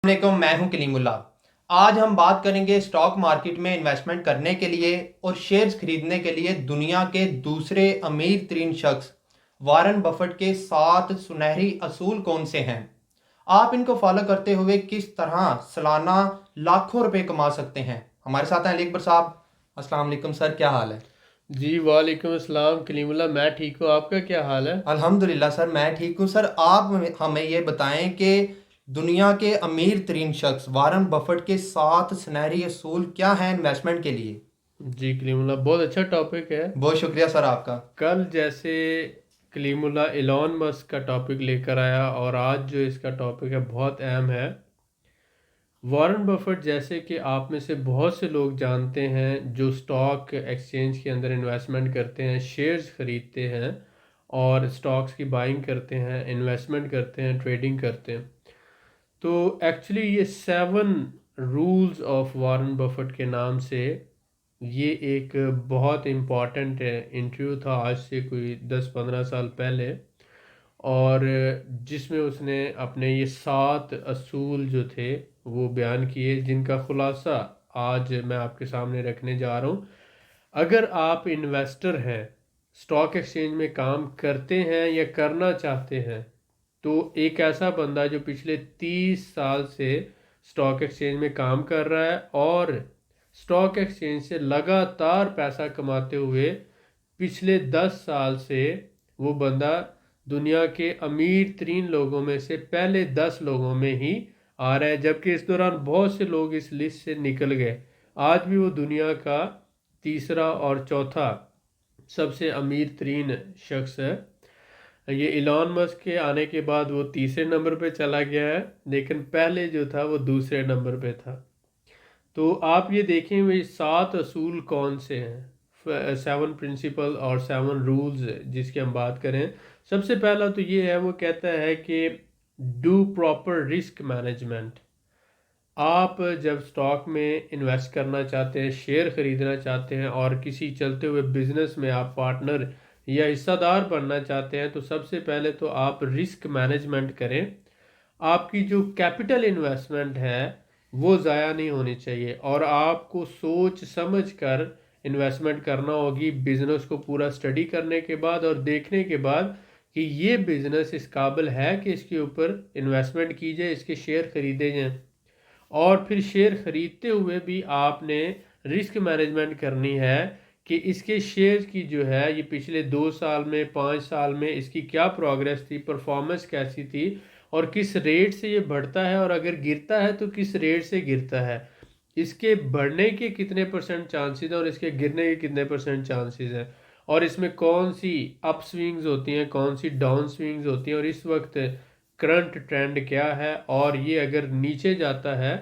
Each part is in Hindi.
वालेकुम, मैं हूं कलीमुल्ला। आज हम बात करेंगे स्टॉक मार्केट में इन्वेस्टमेंट करने के लिए और शेयर्स खरीदने के लिए दुनिया के दूसरे अमीर तरीन शख्स वारन बफेट के 7 सुनहरी असूल कौन से हैं। आप इनको फॉलो करते हुए किस तरह सालाना लाखों रुपए कमा सकते हैं। हमारे साथ हैं अली अकबर साहब। अस्सलाम वालेकुम सर, क्या हाल है? जी वालेकुम अस्सलाम कलीमुल्ला। मैं ठीक हूँ, आपका क्या हाल है? अल्हम्दुलिल्लाह सर, मैं ठीक हूँ। सर, आप हमें ये बताएं कि दुनिया के अमीर तरीन शख्स वारन बफेट के 7 सुनहरी असूल क्या हैं इन्वेस्टमेंट के लिए। जी कलीमुल्ला, बहुत अच्छा टॉपिक है। बहुत शुक्रिया सर आपका। कल जैसे कलीमुल्ला एलॉन मस्क का टॉपिक लेकर आया और आज जो इसका टॉपिक है बहुत अहम है। वॉरेन बफेट जैसे कि आप में से बहुत से लोग जानते हैं जो स्टॉक एक्सचेंज के अंदर इन्वेस्टमेंट करते हैं, शेयर्स खरीदते हैं और स्टॉक्स की बाइंग करते हैं, इन्वेस्टमेंट करते हैं, ट्रेडिंग करते हैं। तो एक्चुअली ये 7 रूल्स ऑफ वॉरेन बफेट के नाम से ये एक बहुत इम्पॉर्टेंट इंटरव्यू था आज से कोई 10-15 साल पहले। और जिसमें उसने अपने ये 7 असूल जो थे वो बयान किए, जिनका खुलासा आज मैं आपके सामने रखने जा रहा हूँ। अगर आप इन्वेस्टर हैं, स्टॉक एक्सचेंज में काम करते हैं या करना चाहते हैं, तो एक ऐसा बंदा जो पिछले 30 साल से स्टॉक एक्सचेंज में काम कर रहा है और स्टॉक एक्सचेंज से लगातार पैसा कमाते हुए पिछले 10 साल से वो बंदा दुनिया के अमीर तरीन लोगों में से पहले 10 लोगों में ही आ रहा है, जबकि इस दौरान बहुत से लोग इस लिस्ट से निकल गए। आज भी वो दुनिया का तीसरा और चौथा सबसे अमीर तरीन शख्स है। ये इलॉन मस्क के आने के बाद वो तीसरे नंबर पे चला गया है, लेकिन पहले जो था वो दूसरे नंबर पे था। तो आप ये देखें वे 7 असूल कौन से हैं, 7 प्रिंसिपल और 7 रूल्स जिसकी हम बात करें। सबसे पहला तो ये है, वो कहता है कि डू प्रॉपर रिस्क मैनेजमेंट। आप जब स्टॉक में इन्वेस्ट करना चाहते हैं, शेयर खरीदना चाहते हैं और किसी चलते हुए बिजनेस में आप पार्टनर या हिस्सादार बनना चाहते हैं, तो सबसे पहले तो आप रिस्क मैनेजमेंट करें। आपकी जो कैपिटल इन्वेस्टमेंट है वो ज़ाया नहीं होनी चाहिए और आपको सोच समझ कर इन्वेस्टमेंट करना होगी, बिजनेस को पूरा स्टडी करने के बाद और देखने के बाद कि ये बिजनेस इस काबिल है कि इसके ऊपर इन्वेस्टमेंट की जाए, इसके शेयर खरीदे जाएं। और फिर शेयर खरीदते हुए भी आपने रिस्क मैनेजमेंट करनी है कि इसके शेयर की जो है ये पिछले 2 साल में 5 साल में इसकी क्या प्रोग्रेस थी, परफॉर्मेंस कैसी थी और किस रेट से ये बढ़ता है, और अगर गिरता है तो किस रेट से गिरता है, इसके बढ़ने के कितने परसेंट चांसेस हैं और इसके गिरने के कितने परसेंट चांसेस हैं, और इसमें कौन सी अप स्विंग्स होती हैं, कौन सी डाउन स्विंग्स होती हैं, और इस वक्त करंट ट्रेंड क्या है, और ये अगर नीचे जाता है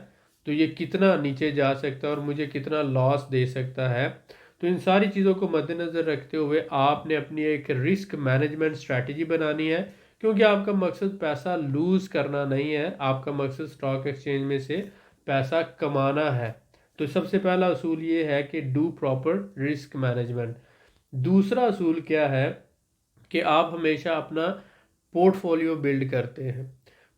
तो ये कितना नीचे जा सकता है और मुझे कितना लॉस दे सकता है। तो इन सारी चीज़ों को मद्देनज़र रखते हुए आपने अपनी एक रिस्क मैनेजमेंट स्ट्रैटेजी बनानी है, क्योंकि आपका मकसद पैसा लूज़ करना नहीं है, आपका मकसद स्टॉक एक्सचेंज में से पैसा कमाना है। तो सबसे पहला असूल ये है कि डू प्रॉपर रिस्क मैनेजमेंट। दूसरा असूल क्या है कि आप हमेशा अपना पोर्टफोलियो बिल्ड करते हैं।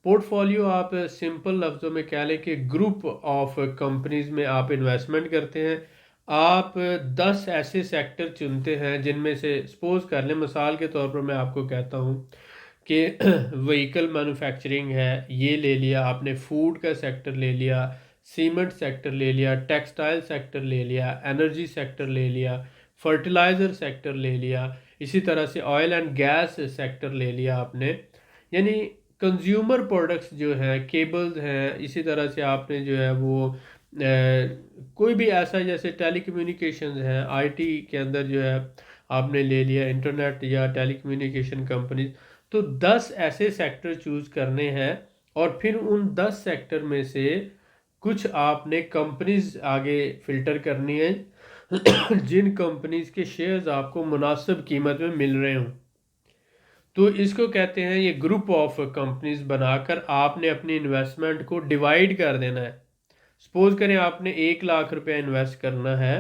पोर्टफोलियो आप सिंपल लफ्ज़ों में कह लें कि ग्रुप ऑफ कंपनीज में आप इन्वेस्टमेंट करते हैं। आप 10 ऐसे सेक्टर चुनते हैं जिनमें से सपोज कर लें, मिसाल के तौर पर मैं आपको कहता हूँ कि व्हीकल मैन्युफैक्चरिंग है, ये ले लिया आपने, फूड का सेक्टर ले लिया, सीमेंट सेक्टर ले लिया, टेक्सटाइल सेक्टर ले लिया, एनर्जी सेक्टर ले लिया, फर्टिलाइज़र सेक्टर ले लिया, इसी तरह से ऑयल एंड गैस सेक्टर ले लिया आपने। यानी कंज्यूमर प्रोडक्ट्स जो हैं, केबल्स हैं, इसी तरह से आपने जो है वो कोई भी ऐसा जैसे टेलीकम्युनिकेशंस हैं, आईटी के अंदर जो है आपने ले लिया, इंटरनेट या टेलीकम्युनिकेशन कंपनीज। तो 10 ऐसे सेक्टर चूज़ करने हैं और फिर उन 10 सेक्टर में से कुछ आपने कंपनीज आगे फिल्टर करनी है जिन कंपनीज के शेयर्स आपको मुनासिब कीमत में मिल रहे हों। तो इसको कहते हैं, ये ग्रुप ऑफ कंपनीज बनाकर आपने अपनी इन्वेस्टमेंट को डिवाइड कर देना है। सपोज करें आपने 1 लाख रुपया इन्वेस्ट करना है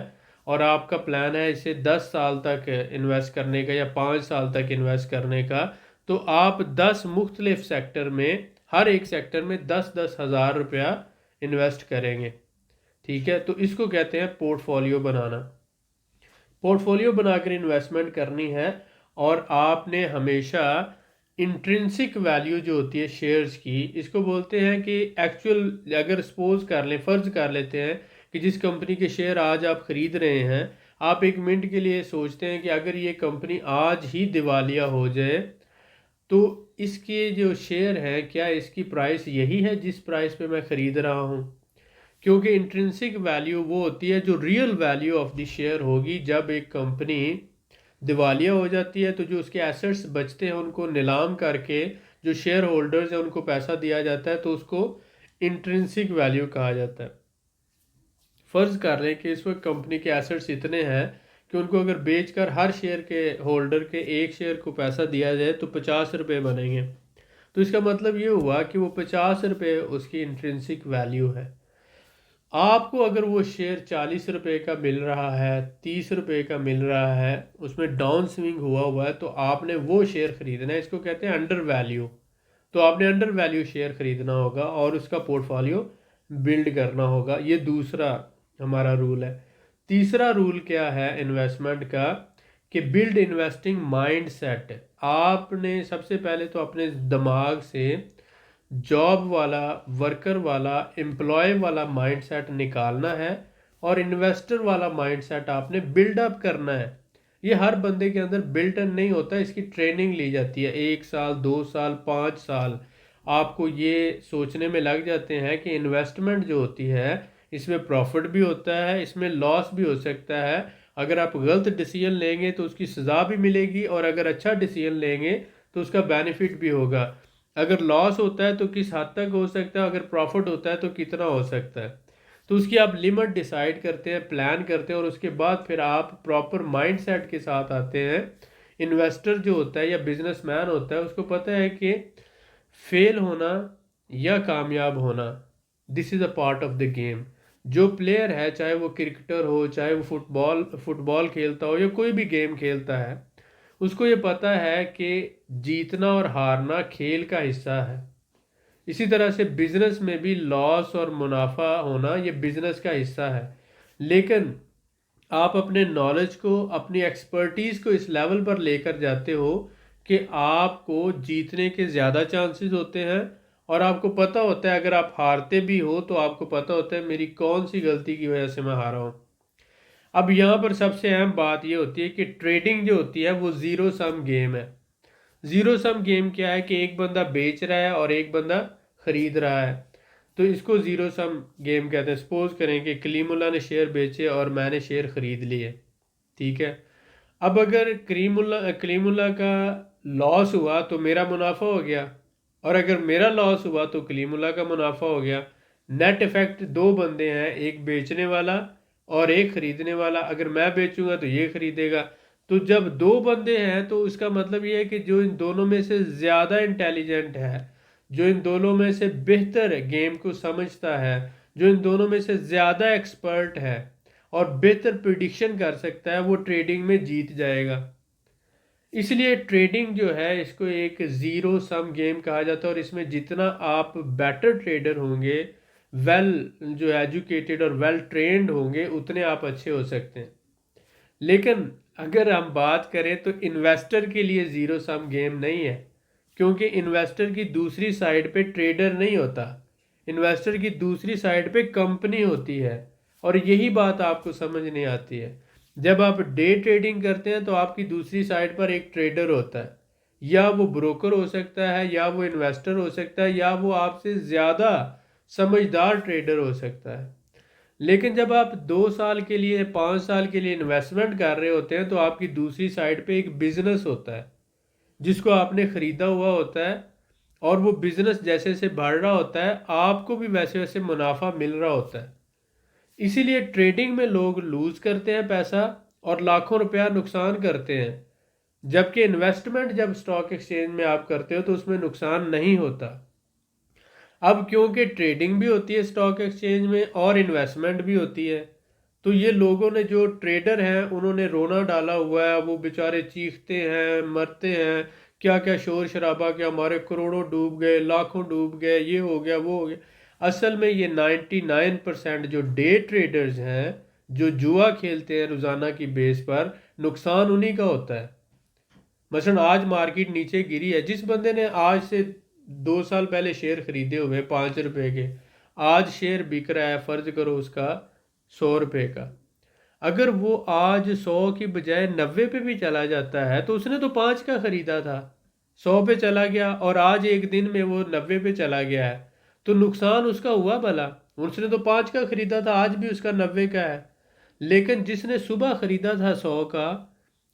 और आपका प्लान है इसे 10 साल तक इन्वेस्ट करने का या 5 साल तक इन्वेस्ट करने का। तो आप 10 मुख्तलिफ सेक्टर में हर एक सेक्टर में 10-10 हज़ार रुपया इन्वेस्ट करेंगे। ठीक है, तो इसको कहते हैं पोर्टफोलियो बनाना। पोर्टफोलियो बनाकर इन्वेस्टमेंट करनी है, और आपने हमेशा इंट्रिंसिक वैल्यू जो होती है शेयर्स की, इसको बोलते हैं कि एक्चुअल, अगर सपोज कर लें, फ़र्ज़ कर लेते हैं कि जिस कंपनी के शेयर आज आप ख़रीद रहे हैं, आप एक मिनट के लिए सोचते हैं कि अगर ये कंपनी आज ही दिवालिया हो जाए तो इसके जो शेयर हैं, क्या इसकी प्राइस यही है जिस प्राइस पे मैं ख़रीद रहा हूँ? क्योंकि इंट्रिंसिक वैल्यू वो होती है जो real value of the share होगी। जब एक कंपनी दिवालिया हो जाती है तो जो उसके एसेट्स बचते हैं उनको नीलाम करके जो शेयर होल्डर्स हैं उनको पैसा दिया जाता है, तो उसको इंट्रिंसिक वैल्यू कहा जाता है। फ़र्ज़ कर लें कि इस वक्त कंपनी के एसेट्स इतने हैं कि उनको अगर बेचकर हर शेयर के होल्डर के एक शेयर को पैसा दिया जाए तो 50 रुपये बनेंगे। तो इसका मतलब ये हुआ कि वो 50 रुपये उसकी इंट्रिंसिक वैल्यू है। आपको अगर वो शेयर 40 रुपये का मिल रहा है, 30 रुपये का मिल रहा है, उसमें डाउन स्विंग हुआ है, तो आपने वो शेयर ख़रीदना है। इसको कहते हैं अंडर वैल्यू। तो आपने अंडर वैल्यू शेयर ख़रीदना होगा और उसका पोर्टफोलियो बिल्ड करना होगा। ये दूसरा हमारा रूल है। तीसरा रूल क्या है इन्वेस्टमेंट का, कि बिल्ड इन्वेस्टिंग माइंड सेट। आपने सबसे पहले तो अपने दिमाग से जॉब वाला, वर्कर वाला, एम्प्लॉय वाला माइंडसेट निकालना है और इन्वेस्टर वाला माइंडसेट आपने बिल्डअप करना है। ये हर बंदे के अंदर बिल्ट इन नहीं होता, इसकी ट्रेनिंग ली जाती है। 1 साल, 2 साल, 5 साल आपको ये सोचने में लग जाते हैं कि इन्वेस्टमेंट जो होती है इसमें प्रॉफिट भी होता है, इसमें लॉस भी हो सकता है। अगर आप गलत डिसीजन लेंगे तो उसकी सज़ा भी मिलेगी, और अगर अच्छा डिसीजन लेंगे तो उसका बेनिफिट भी होगा। अगर लॉस होता है तो किस हद तक हो सकता है, अगर प्रॉफिट होता है तो कितना हो सकता है। तो उसकी आप लिमिट डिसाइड करते हैं, प्लान करते हैं, और उसके बाद फिर आप प्रॉपर माइंडसेट के साथ आते हैं। इन्वेस्टर जो होता है या बिजनेसमैन होता है उसको पता है कि फेल होना या कामयाब होना, this is a part of the game. जो प्लेयर है, चाहे वो क्रिकेटर हो, चाहे वो फुटबॉल खेलता हो या कोई भी गेम खेलता है, उसको ये पता है कि जीतना और हारना खेल का हिस्सा है। इसी तरह से बिजनेस में भी लॉस और मुनाफा होना ये बिजनेस का हिस्सा है। लेकिन आप अपने नॉलेज को, अपनी एक्सपर्टीज़ को इस लेवल पर लेकर जाते हो कि आपको जीतने के ज़्यादा चांसेस होते हैं, और आपको पता होता है अगर आप हारते भी हो तो आपको पता होता है मेरी कौन सी गलती की वजह से मैं हारा हूँ। अब यहाँ पर सबसे अहम बात ये होती है कि ट्रेडिंग जो होती है वो ज़ीरो सम गेम है। ज़ीरो सम गेम क्या है कि एक बंदा बेच रहा है और एक बंदा ख़रीद रहा है, तो इसको ज़ीरो सम गेम कहते हैं। सपोज करें कि कलीमुल्ला ने शेयर बेचे और मैंने शेयर ख़रीद लिए, ठीक है। अब अगर कलीमुल्ला का लॉस हुआ तो मेरा मुनाफा हो गया, और अगर मेरा लॉस हुआ तो कलीमुल्ला का मुनाफा हो गया। नेट इफेक्ट, दो बंदे हैं, एक बेचने वाला और एक ख़रीदने वाला। अगर मैं बेचूंगा तो ये ख़रीदेगा। तो जब दो बंदे हैं तो इसका मतलब ये है कि जो इन दोनों में से ज़्यादा इंटेलिजेंट है, जो इन दोनों में से बेहतर गेम को समझता है, जो इन दोनों में से ज़्यादा एक्सपर्ट है और बेहतर प्रिडिक्शन कर सकता है, वो ट्रेडिंग में जीत जाएगा। इसलिए ट्रेडिंग जो है इसको एक ज़ीरो सम गेम कहा जाता है, और इसमें जितना आप बेटर ट्रेडर होंगे, वेल जो एजुकेटेड और वेल ट्रेंड होंगे, उतने आप अच्छे हो सकते हैं। लेकिन अगर हम बात करें तो इन्वेस्टर के लिए ज़ीरो सम गेम नहीं है, क्योंकि इन्वेस्टर की दूसरी साइड पे ट्रेडर नहीं होता, इन्वेस्टर की दूसरी साइड पे कंपनी होती है। और यही बात आपको समझ नहीं आती है। जब आप डे ट्रेडिंग करते हैं तो आपकी दूसरी साइड पर एक ट्रेडर होता है, या वो ब्रोकर हो सकता है, या वो इन्वेस्टर हो सकता है, या वो आपसे ज़्यादा समझदार ट्रेडर हो सकता है। लेकिन जब आप 2 साल के लिए, 5 साल के लिए इन्वेस्टमेंट कर रहे होते हैं तो आपकी दूसरी साइड पे एक बिजनेस होता है जिसको आपने ख़रीदा हुआ होता है, और वो बिजनेस जैसे जैसे बढ़ रहा होता है आपको भी वैसे वैसे मुनाफा मिल रहा होता है। इसीलिए ट्रेडिंग में लोग लूज़ करते हैं पैसा और लाखों रुपया नुकसान करते हैं, जबकि इन्वेस्टमेंट जब स्टॉक एक्सचेंज में आप करते हो तो उसमें नुकसान नहीं होता। अब क्योंकि ट्रेडिंग भी होती है स्टॉक एक्सचेंज में और इन्वेस्टमेंट भी होती है, तो ये लोगों ने, जो ट्रेडर हैं, उन्होंने रोना डाला हुआ है। वो बेचारे चीखते हैं, मरते हैं क्या क्या शोर शराबा, कि हमारे करोड़ों डूब गए, लाखों डूब गए, ये हो गया वो हो गया। असल में ये 99% जो डे ट्रेडर्स हैं, जो जुआ खेलते हैं रोज़ाना की बेस पर, नुकसान उन्हीं का होता है। मसलन आज मार्केट नीचे गिरी है, जिस बंदे ने आज से 2 साल पहले शेयर खरीदे हुए 5 रुपए के, आज शेयर बिक रहा है फर्ज करो उसका 100 रुपए का, अगर वो आज 100 की बजाय 90 पे भी चला जाता है तो उसने तो 5 का खरीदा था, 100 पे चला गया और आज एक दिन में वो 90 पे चला गया है, तो नुकसान उसका हुआ भला। उसने तो 5 का खरीदा था, आज भी उसका 90 का है। लेकिन जिसने सुबह खरीदा था 100 का,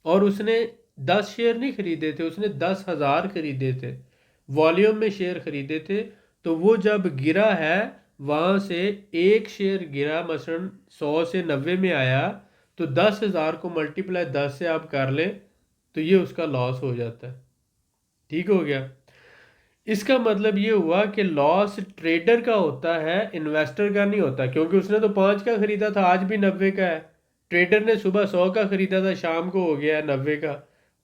और उसने 10 शेयर नहीं खरीदे थे, उसने 10,000 खरीदे थे, वॉल्यूम में शेयर खरीदे थे, तो वो जब गिरा है वहाँ से एक शेयर गिरा, मसलन 100 से 90 में आया, तो 10,000 को मल्टीप्लाई 10 से आप कर लें तो ये उसका लॉस हो जाता है। ठीक हो गया। इसका मतलब ये हुआ कि लॉस ट्रेडर का होता है, इन्वेस्टर का नहीं होता, क्योंकि उसने तो 5 का खरीदा था, आज भी 90 का है। ट्रेडर ने सुबह 100 का खरीदा था, शाम को हो गया है 90 का।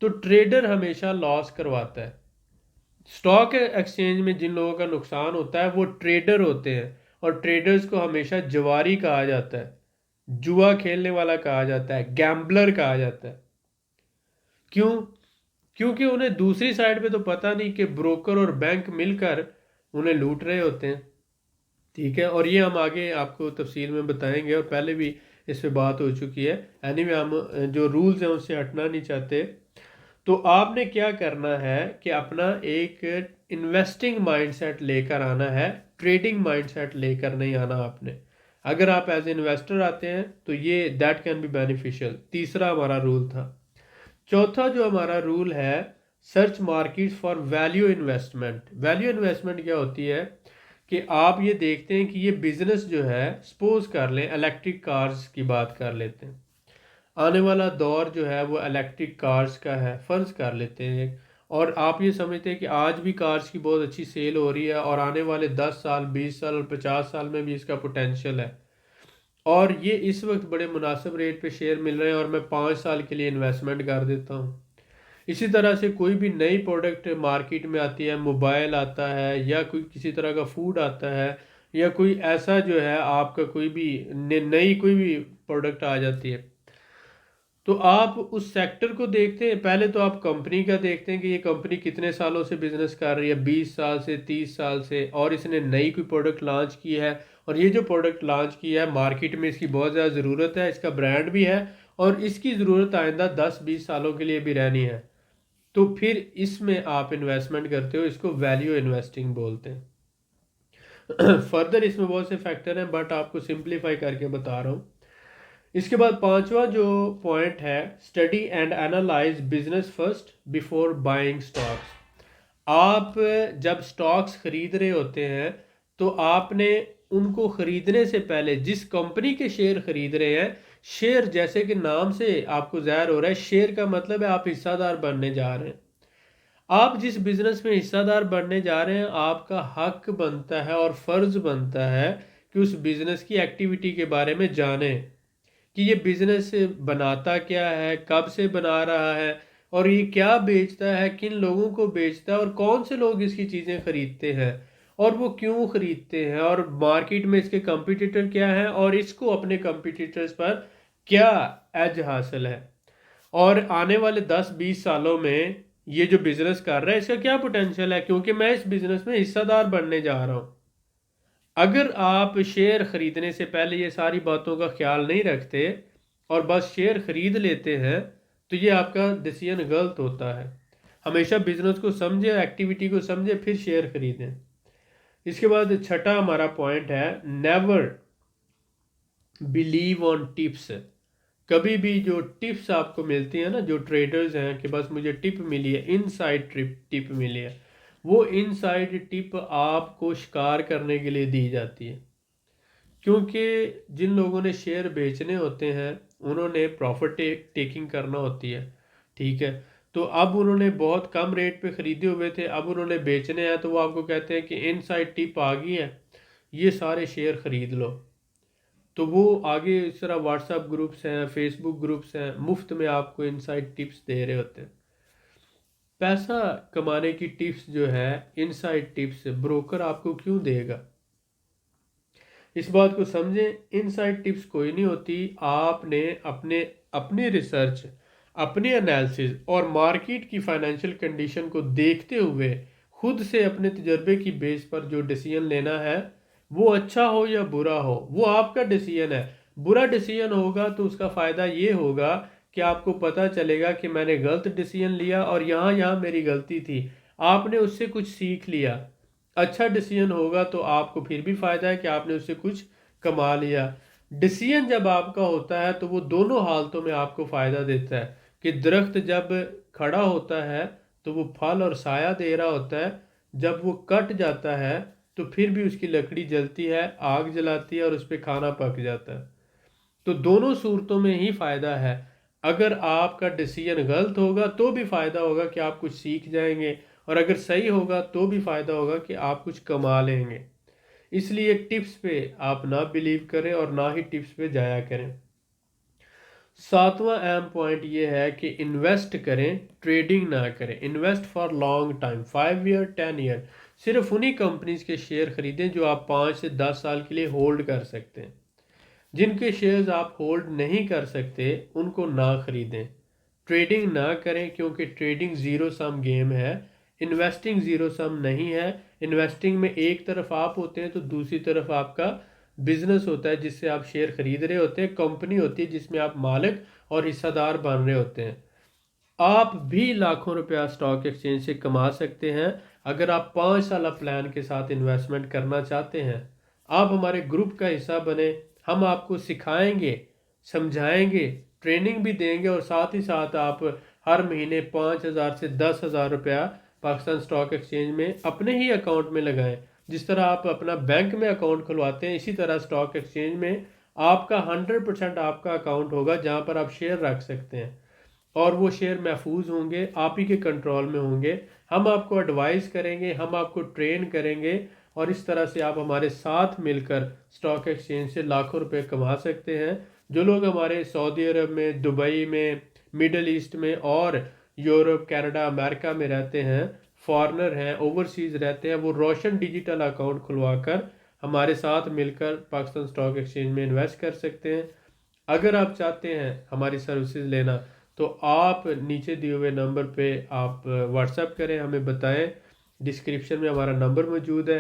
तो ट्रेडर हमेशा लॉस करवाता है। स्टॉक एक्सचेंज में जिन लोगों का नुकसान होता है वो ट्रेडर होते हैं, और ट्रेडर्स को हमेशा जुआरी कहा जाता है, जुआ खेलने वाला कहा जाता है, गैम्बलर कहा जाता है। क्यों? क्योंकि उन्हें दूसरी साइड पे तो पता नहीं कि ब्रोकर और बैंक मिलकर उन्हें लूट रहे होते हैं। ठीक है, और ये हम आगे आपको तफसील में बताएंगे, और पहले भी इस पे बात हो चुकी है। एनीवे हम जो रूल्स हैं उससे हटना नहीं चाहते। तो आपने क्या करना है कि अपना एक इन्वेस्टिंग माइंडसेट लेकर आना है, ट्रेडिंग माइंडसेट लेकर नहीं आना आपने। अगर आप एज इन्वेस्टर आते हैं तो ये दैट कैन बी बेनिफिशियल। तीसरा हमारा रूल था। चौथा जो हमारा रूल है, search market for value investment. Value investment क्या होती है कि आप ये देखते हैं कि ये बिजनेस जो है, सपोज कर लें इलेक्ट्रिक कार्स की बात कर लेते हैं, आने वाला दौर जो है वो इलेक्ट्रिक कार्स का है, फ़र्ज़ कर लेते हैं। और आप ये समझते हैं कि आज भी कार्स की बहुत अच्छी सेल हो रही है, और आने वाले 10 साल 20 साल और 50 साल में भी इसका पोटेंशियल है, और ये इस वक्त बड़े मुनासिब रेट पे शेयर मिल रहे हैं, और मैं 5 साल के लिए इन्वेस्टमेंट कर देता हूँ। इसी तरह से कोई भी नई प्रोडक्ट मार्केट में आती है, मोबाइल आता है, या कोई किसी तरह का फूड आता है, या कोई ऐसा जो है आपका कोई भी नई कोई भी प्रोडक्ट आ जाती है, तो आप उस सेक्टर को देखते हैं। पहले तो आप कंपनी का देखते हैं कि ये कंपनी कितने सालों से बिजनेस कर रही है, 20 साल से, 30 साल से, और इसने नई कोई प्रोडक्ट लॉन्च की है, और ये जो प्रोडक्ट लॉन्च की है मार्केट में इसकी बहुत ज़्यादा ज़रूरत है, इसका ब्रांड भी है, और इसकी ज़रूरत आइंदा 10-20 सालों के लिए भी रहनी है। तो फिर इसमें आप इन्वेस्टमेंट करते हो, इसको वैल्यू इन्वेस्टिंग बोलते हैं। फर्दर इसमें बहुत से फैक्टर हैं, बट आपको सिंप्लीफाई करके बता रहा हूँ। इसके बाद पांचवा जो पॉइंट है, study and analyse business first before buying stocks. आप जब स्टॉक्स खरीद रहे होते हैं तो आपने उनको खरीदने से पहले, जिस कंपनी के शेयर खरीद रहे हैं, शेयर जैसे कि नाम से आपको ज़ाहिर हो रहा है, शेयर का मतलब है आप हिस्सादार बनने जा रहे हैं। आप जिस बिजनेस में हिस्सादार बनने जा रहे हैं, आपका हक बनता है और फर्ज बनता है कि उस बिजनेस की एक्टिविटी के बारे में जानें, कि ये बिजनेस बनाता क्या है, कब से बना रहा है, और ये क्या बेचता है, किन लोगों को बेचता है, और कौन से लोग इसकी चीज़ें खरीदते हैं, और वो क्यों खरीदते हैं, और मार्केट में इसके कंपटीटर क्या हैं, और इसको अपने कंपटीटर्स पर क्या एज हासिल है, और आने वाले 10-20 सालों में ये जो बिजनेस कर रहा है इसका क्या पोटेंशियल है, क्योंकि मैं इस बिजनेस में हिस्सादार बनने जा रहा हूँ। अगर आप शेयर खरीदने से पहले ये सारी बातों का ख्याल नहीं रखते और बस शेयर खरीद लेते हैं, तो ये आपका डिसीजन गलत होता है। हमेशा बिजनेस को समझे, एक्टिविटी को समझे, फिर शेयर खरीदें। इसके बाद छठा हमारा पॉइंट है, नेवर बिलीव ऑन टिप्स। कभी भी जो टिप्स आपको मिलती है ना, जो ट्रेडर्स हैं कि बस मुझे टिप मिली है, इनसाइड टिप मिली है, वो इनसाइड टिप आपको शिकार करने के लिए दी जाती है। क्योंकि जिन लोगों ने शेयर बेचने होते हैं उन्होंने प्रॉफिट टेकिंग करना होती है। ठीक है, तो अब उन्होंने बहुत कम रेट पे ख़रीदे हुए थे, अब उन्होंने बेचने हैं, तो वो आपको कहते हैं कि इनसाइड टिप आ गई है, ये सारे शेयर ख़रीद लो। तो वो आगे इस तरह व्हाट्सएप ग्रुप्स हैं, फेसबुक ग्रुप्स हैं, मुफ्त में आपको इनसाइड टिप्स दे रहे होते हैं। पैसा कमाने की टिप्स जो है, इनसाइड टिप्स, ब्रोकर आपको क्यों देगा? इस बात को समझें, इनसाइड टिप्स कोई नहीं होती। आपने अपने अपनी रिसर्च, अपनी एनालिसिस और मार्केट की फाइनेंशियल कंडीशन को देखते हुए खुद से अपने तजर्बे की बेस पर जो डिसीजन लेना है, वो अच्छा हो या बुरा हो, वो आपका डिसीजन है। बुरा डिसीजन होगा तो उसका फ़ायदा ये होगा कि आपको पता चलेगा कि मैंने गलत डिसीजन लिया और यहाँ यहाँ मेरी गलती थी, आपने उससे कुछ सीख लिया। अच्छा डिसीजन होगा तो आपको फिर भी फ़ायदा है कि आपने उससे कुछ कमा लिया। डिसीजन जब आपका होता है तो वो दोनों हालतों में आपको फ़ायदा देता है कि दरख्त जब खड़ा होता है तो वो फल और साया दे रहा होता है, जब वो कट जाता है तो फिर भी उसकी लकड़ी जलती है, आग जलाती है और उस पर खाना पक जाता है। तो दोनों सूरतों में ही फ़ायदा है। अगर आपका डिसीजन गलत होगा तो भी फ़ायदा होगा कि आप कुछ सीख जाएंगे, और अगर सही होगा तो भी फ़ायदा होगा कि आप कुछ कमा लेंगे। इसलिए टिप्स पे आप ना बिलीव करें और ना ही टिप्स पे जाया करें। सातवां अहम पॉइंट ये है कि इन्वेस्ट करें, ट्रेडिंग ना करें। Invest for long time, 5 year 10 year. सिर्फ उन्हीं कंपनीज के शेयर खरीदें जो आप 5 से 10 साल के लिए होल्ड कर सकते हैं। जिनके शेयर्स आप होल्ड नहीं कर सकते उनको ना खरीदें। ट्रेडिंग ना करें, क्योंकि ट्रेडिंग ज़ीरो सम गेम है, इन्वेस्टिंग ज़ीरो सम नहीं है। इन्वेस्टिंग में एक तरफ आप होते हैं तो दूसरी तरफ आपका बिजनेस होता है जिससे आप शेयर खरीद रहे होते हैं, कंपनी होती है जिसमें आप मालिक और हिस्सेदार बन रहे होते हैं। आप भी लाखों रुपया स्टॉक एक्सचेंज से कमा सकते हैं अगर आप 5 साल प्लान के साथ इन्वेस्टमेंट करना चाहते हैं। आप हमारे ग्रुप का हिस्सा बने, हम आपको सिखाएंगे, समझाएंगे, ट्रेनिंग भी देंगे, और साथ ही साथ आप हर महीने 5,000 से 10,000 रुपया पाकिस्तान स्टॉक एक्सचेंज में अपने ही अकाउंट में लगाएं। जिस तरह आप अपना बैंक में अकाउंट खुलवाते हैं, इसी तरह स्टॉक एक्सचेंज में आपका 100% आपका अकाउंट होगा जहां पर आप शेयर रख सकते हैं, और वो शेयर महफूज होंगे, आप ही के कंट्रोल में होंगे। हम आपको एडवाइस करेंगे, हम आपको ट्रेन करेंगे, और इस तरह से आप हमारे साथ मिलकर स्टॉक एक्सचेंज से लाखों रुपए कमा सकते हैं। जो लोग हमारे सऊदी अरब में, दुबई में, मिडल ईस्ट में और यूरोप, कनाडा, अमेरिका में रहते हैं, फॉरेनर हैं, ओवरसीज़ रहते हैं, वो रोशन डिजिटल अकाउंट खुलवाकर हमारे साथ मिलकर पाकिस्तान स्टॉक एक्सचेंज में इन्वेस्ट कर सकते हैं। अगर आप चाहते हैं हमारी सर्विसेज लेना तो आप नीचे दिए हुए नंबर पे आप व्हाट्सएप करें, हमें बताएं। डिस्क्रिप्शन में हमारा नंबर मौजूद है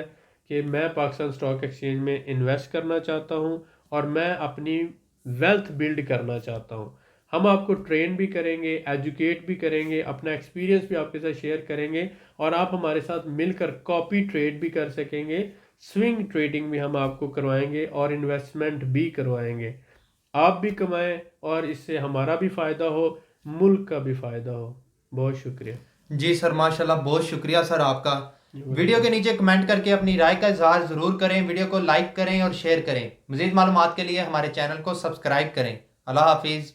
कि मैं पाकिस्तान स्टॉक एक्सचेंज में इन्वेस्ट करना चाहता हूं और मैं अपनी वेल्थ बिल्ड करना चाहता हूं। हम आपको ट्रेन भी करेंगे, एजुकेट भी करेंगे, अपना एक्सपीरियंस भी आपके साथ शेयर करेंगे, और आप हमारे साथ मिलकर कॉपी ट्रेड भी कर सकेंगे, स्विंग ट्रेडिंग भी हम आपको करवाएंगे और इन्वेस्टमेंट भी करवाएंगे। आप भी कमाएं और इससे हमारा भी फ़ायदा हो, मुल्क का भी फ़ायदा हो। बहुत शुक्रिया। जी सर, माशाल्लाह, बहुत शुक्रिया सर आपका। वीडियो के नीचे कमेंट करके अपनी राय का इजहार ज़रूर करें, वीडियो को लाइक करें और शेयर करें। मज़ीद मालूमात के लिए हमारे चैनल को सब्सक्राइब करें। अल्लाह हाफिज़।